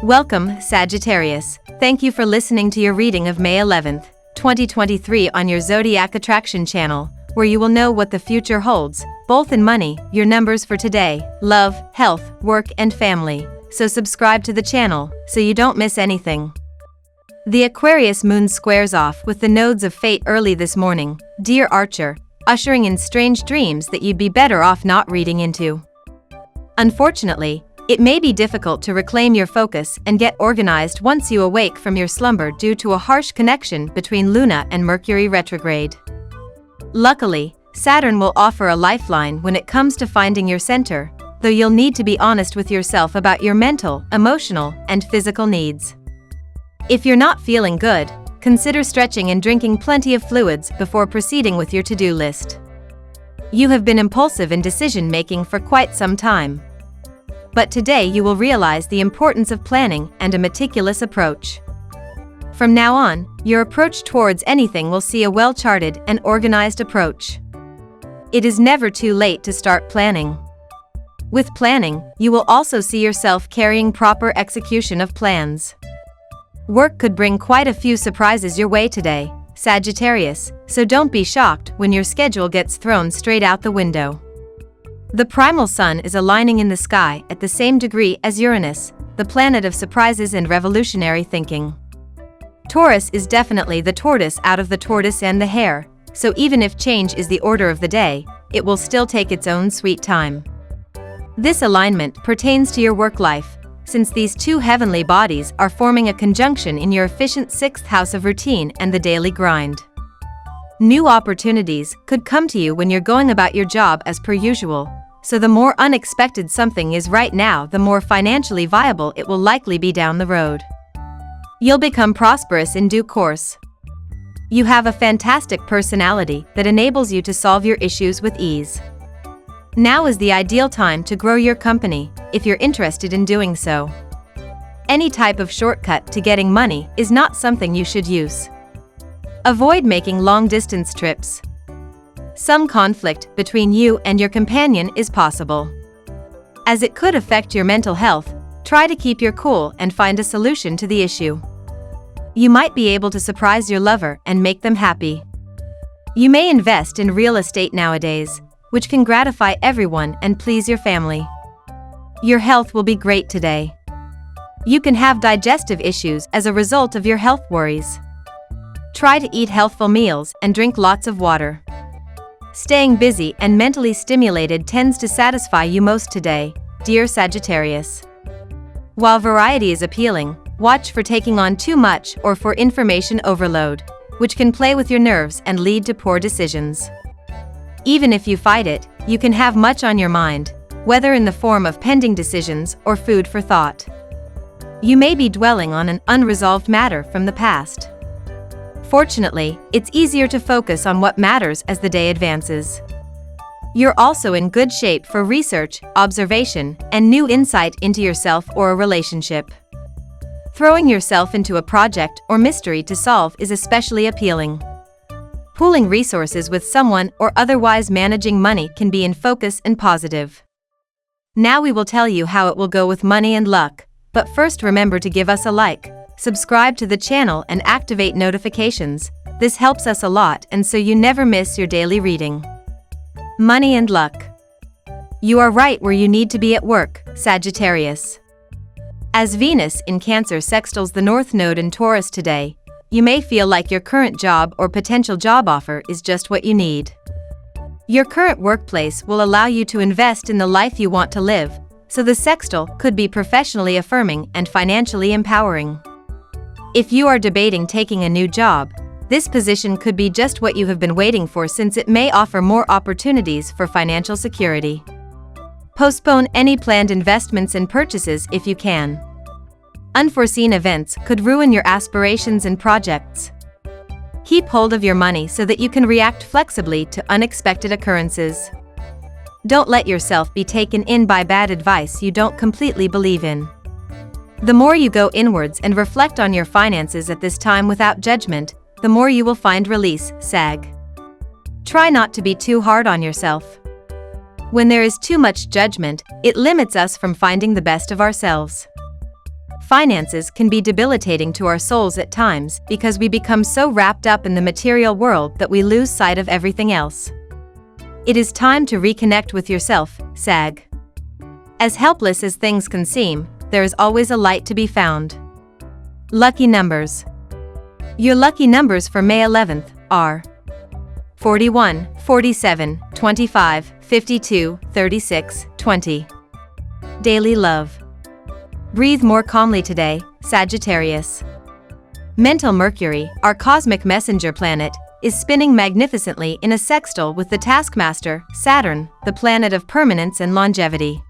Welcome, Sagittarius. Thank you for listening to your reading of May 11th, 2023 on your Zodiac Attraction channel, where you will know what the future holds, both in money, your numbers for today, love, health, work, and family. So subscribe to the channel so you don't miss anything. The Aquarius moon squares off with the nodes of fate early this morning, dear Archer, ushering in strange dreams that you'd be better off not reading into. Unfortunately, it may be difficult to reclaim your focus and get organized once you awake from your slumber due to a harsh connection between Luna and Mercury retrograde. Luckily, Saturn will offer a lifeline when it comes to finding your center, though you'll need to be honest with yourself about your mental, emotional, and physical needs. If you're not feeling good, consider stretching and drinking plenty of fluids before proceeding with your to-do list. You have been impulsive in decision-making for quite some time. But today you will realize the importance of planning and a meticulous approach. From now on, your approach towards anything will see a well-charted and organized approach. It is never too late to start planning. With planning, you will also see yourself carrying proper execution of plans. Work could bring quite a few surprises your way today, Sagittarius, so don't be shocked when your schedule gets thrown straight out the window. The primal sun is aligning in the sky at the same degree as Uranus, the planet of surprises and revolutionary thinking. Taurus is definitely the tortoise out of the tortoise and the hare, so even if change is the order of the day, it will still take its own sweet time. This alignment pertains to your work life, since these two heavenly bodies are forming a conjunction in your efficient sixth house of routine and the daily grind. New opportunities could come to you when you're going about your job as per usual, so the more unexpected something is right now, the more financially viable it will likely be down the road. You'll become prosperous in due course. You have a fantastic personality that enables you to solve your issues with ease. Now is the ideal time to grow your company, if you're interested in doing so. Any type of shortcut to getting money is not something you should use. Avoid making long-distance trips. Some conflict between you and your companion is possible. As it could affect your mental health, try to keep your cool and find a solution to the issue. You might be able to surprise your lover and make them happy. You may invest in real estate nowadays, which can gratify everyone and please your family. Your health will be great today. You can have digestive issues as a result of your health worries. Try to eat healthful meals and drink lots of water. Staying busy and mentally stimulated tends to satisfy you most today, dear Sagittarius. While variety is appealing, watch for taking on too much or for information overload, which can play with your nerves and lead to poor decisions. Even if you fight it, you can have much on your mind, whether in the form of pending decisions or food for thought. You may be dwelling on an unresolved matter from the past. Fortunately, it's easier to focus on what matters as the day advances. You're also in good shape for research, observation, and new insight into yourself or a relationship. Throwing yourself into a project or mystery to solve is especially appealing. Pooling resources with someone or otherwise managing money can be in focus and positive. Now we will tell you how it will go with money and luck, but first remember to give us a like, subscribe to the channel and activate notifications. This helps us a lot and so you never miss your daily reading. Money and luck. You are right where you need to be at work, Sagittarius. As Venus in Cancer sextiles the North Node in Taurus today, you may feel like your current job or potential job offer is just what you need. Your current workplace will allow you to invest in the life you want to live, so the sextile could be professionally affirming and financially empowering. If you are debating taking a new job, this position could be just what you have been waiting for, since it may offer more opportunities for financial security. Postpone any planned investments and purchases if you can. Unforeseen events could ruin your aspirations and projects. Keep hold of your money so that you can react flexibly to unexpected occurrences. Don't let yourself be taken in by bad advice you don't completely believe in. The more you go inwards and reflect on your finances at this time without judgment, the more you will find release, Sag. Try not to be too hard on yourself. When there is too much judgment, it limits us from finding the best of ourselves. finances can be debilitating to our souls at times because we become so wrapped up in the material world that we lose sight of everything else. It is time to reconnect with yourself, Sag. As helpless as things can seem, there is always a light to be found. Lucky numbers. Your lucky numbers for May 11th are 41, 47, 25, 52, 36, 20. Daily love. Breathe more calmly today, Sagittarius. Mental Mercury, our cosmic messenger planet, is spinning magnificently in a sextile with the taskmaster, Saturn, the planet of permanence and longevity.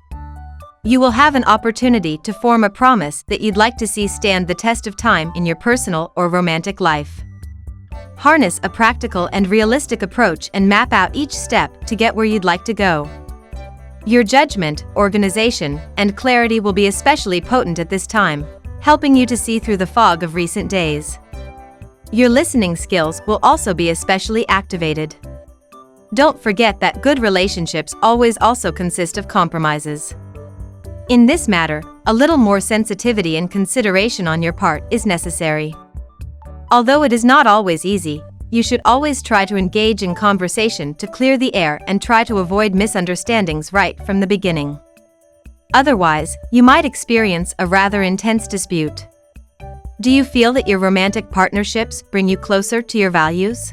You will have an opportunity to form a promise that you'd like to see stand the test of time in your personal or romantic life. Harness a practical and realistic approach and map out each step to get where you'd like to go. Your judgment, organization, and clarity will be especially potent at this time, helping you to see through the fog of recent days. Your listening skills will also be especially activated. Don't forget that good relationships always also consist of compromises. In this matter, a little more sensitivity and consideration on your part is necessary. Although it is not always easy, you should always try to engage in conversation to clear the air and try to avoid misunderstandings right from the beginning. Otherwise, you might experience a rather intense dispute. Do you feel that your romantic partnerships bring you closer to your values?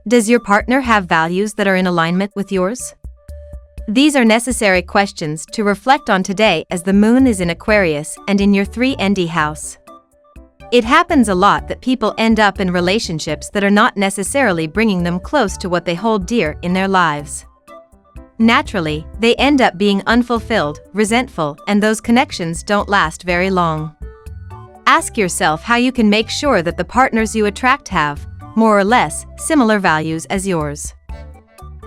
Does your partner have values that are in alignment with yours? These are necessary questions to reflect on today as the moon is in Aquarius and in your 3nd house. It happens a lot that people end up in relationships that are not necessarily bringing them close to what they hold dear in their lives. Naturally, they end up being unfulfilled, resentful, and those connections don't last very long. Ask yourself how you can make sure that the partners you attract have, more or less, similar values as yours.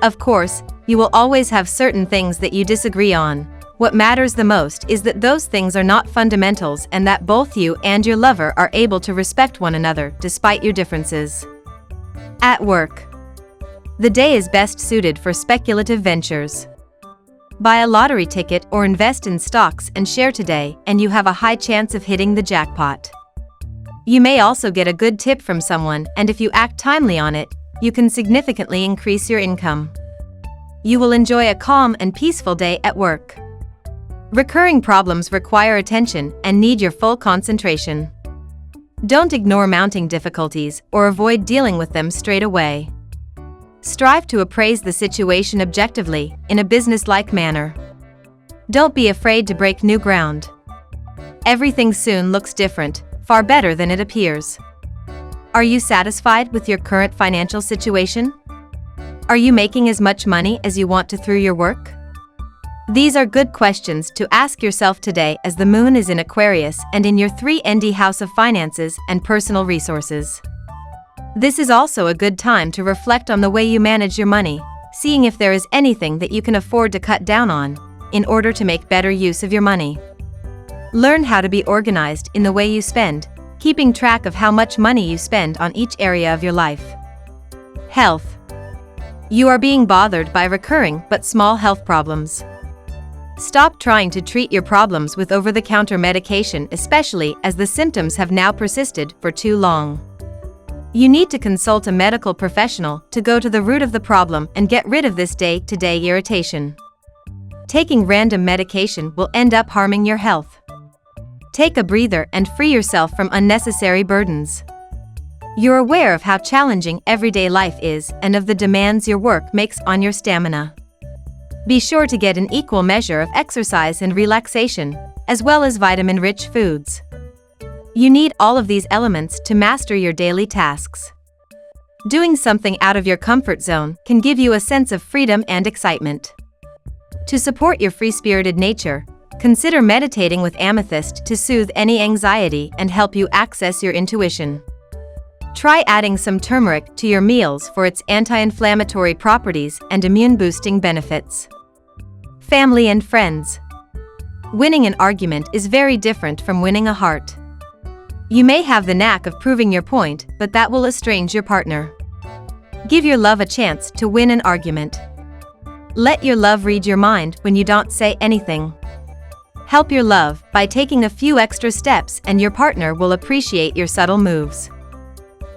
Of course, you will always have certain things that you disagree on. What matters the most is that those things are not fundamentals and that both you and your lover are able to respect one another despite your differences. At work. The day is best suited for speculative ventures. Buy a lottery ticket or invest in stocks and share today, and you have a high chance of hitting the jackpot. You may also get a good tip from someone, and if you act timely on it, you can significantly increase your income. You will enjoy a calm and peaceful day at work. Recurring problems require attention and need your full concentration. Don't ignore mounting difficulties or avoid dealing with them straight away. Strive to appraise the situation objectively, in a business-like manner. Don't be afraid to break new ground. Everything soon looks different, far better than it appears. Are you satisfied with your current financial situation? Are you making as much money as you want to through your work? These are good questions to ask yourself today as the moon is in Aquarius and in your 3nd house of finances and personal resources. This is also a good time to reflect on the way you manage your money, seeing if there is anything that you can afford to cut down on, in order to make better use of your money. Learn how to be organized in the way you spend, keeping track of how much money you spend on each area of your life. Health. You are being bothered by recurring but small health problems. Stop trying to treat your problems with over-the-counter medication, especially as the symptoms have now persisted for too long. You need to consult a medical professional to go to the root of the problem and get rid of this day-to-day irritation. Taking random medication will end up harming your health. Take a breather and free yourself from unnecessary burdens. You're aware of how challenging everyday life is and of the demands your work makes on your stamina. Be sure to get an equal measure of exercise and relaxation, as well as vitamin-rich foods. You need all of these elements to master your daily tasks. Doing something out of your comfort zone can give you a sense of freedom and excitement. To support your free-spirited nature, consider meditating with amethyst to soothe any anxiety and help you access your intuition. Try adding some turmeric to your meals for its anti-inflammatory properties and immune-boosting benefits. Family and friends. Winning an argument is very different from winning a heart. You may have the knack of proving your point, but that will estrange your partner. Give your love a chance to win an argument. Let your love read your mind when you don't say anything. Help your love by taking a few extra steps, and your partner will appreciate your subtle moves.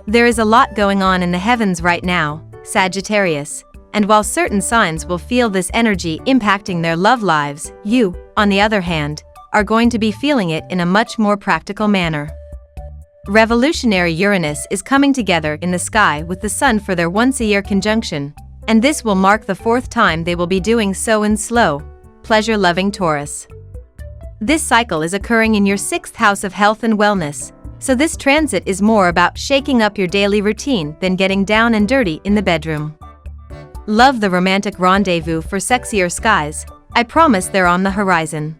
There is a lot going on in the heavens right now, Sagittarius, and while certain signs will feel this energy impacting their love lives, you, on the other hand, are going to be feeling it in a much more practical manner. Revolutionary Uranus is coming together in the sky with the Sun for their once-a-year conjunction, and this will mark the 4th time they will be doing so in slow, pleasure-loving Taurus. This cycle is occurring in your 6th house of health and wellness, so this transit is more about shaking up your daily routine than getting down and dirty in the bedroom. Love the romantic rendezvous for sexier skies. I promise they're on the horizon.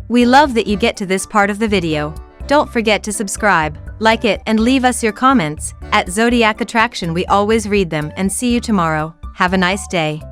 We love that you get to this part of the video. Don't forget to subscribe, like it, and leave us your comments. At Zodiac Attraction we always read them, and see you tomorrow. Have a nice day.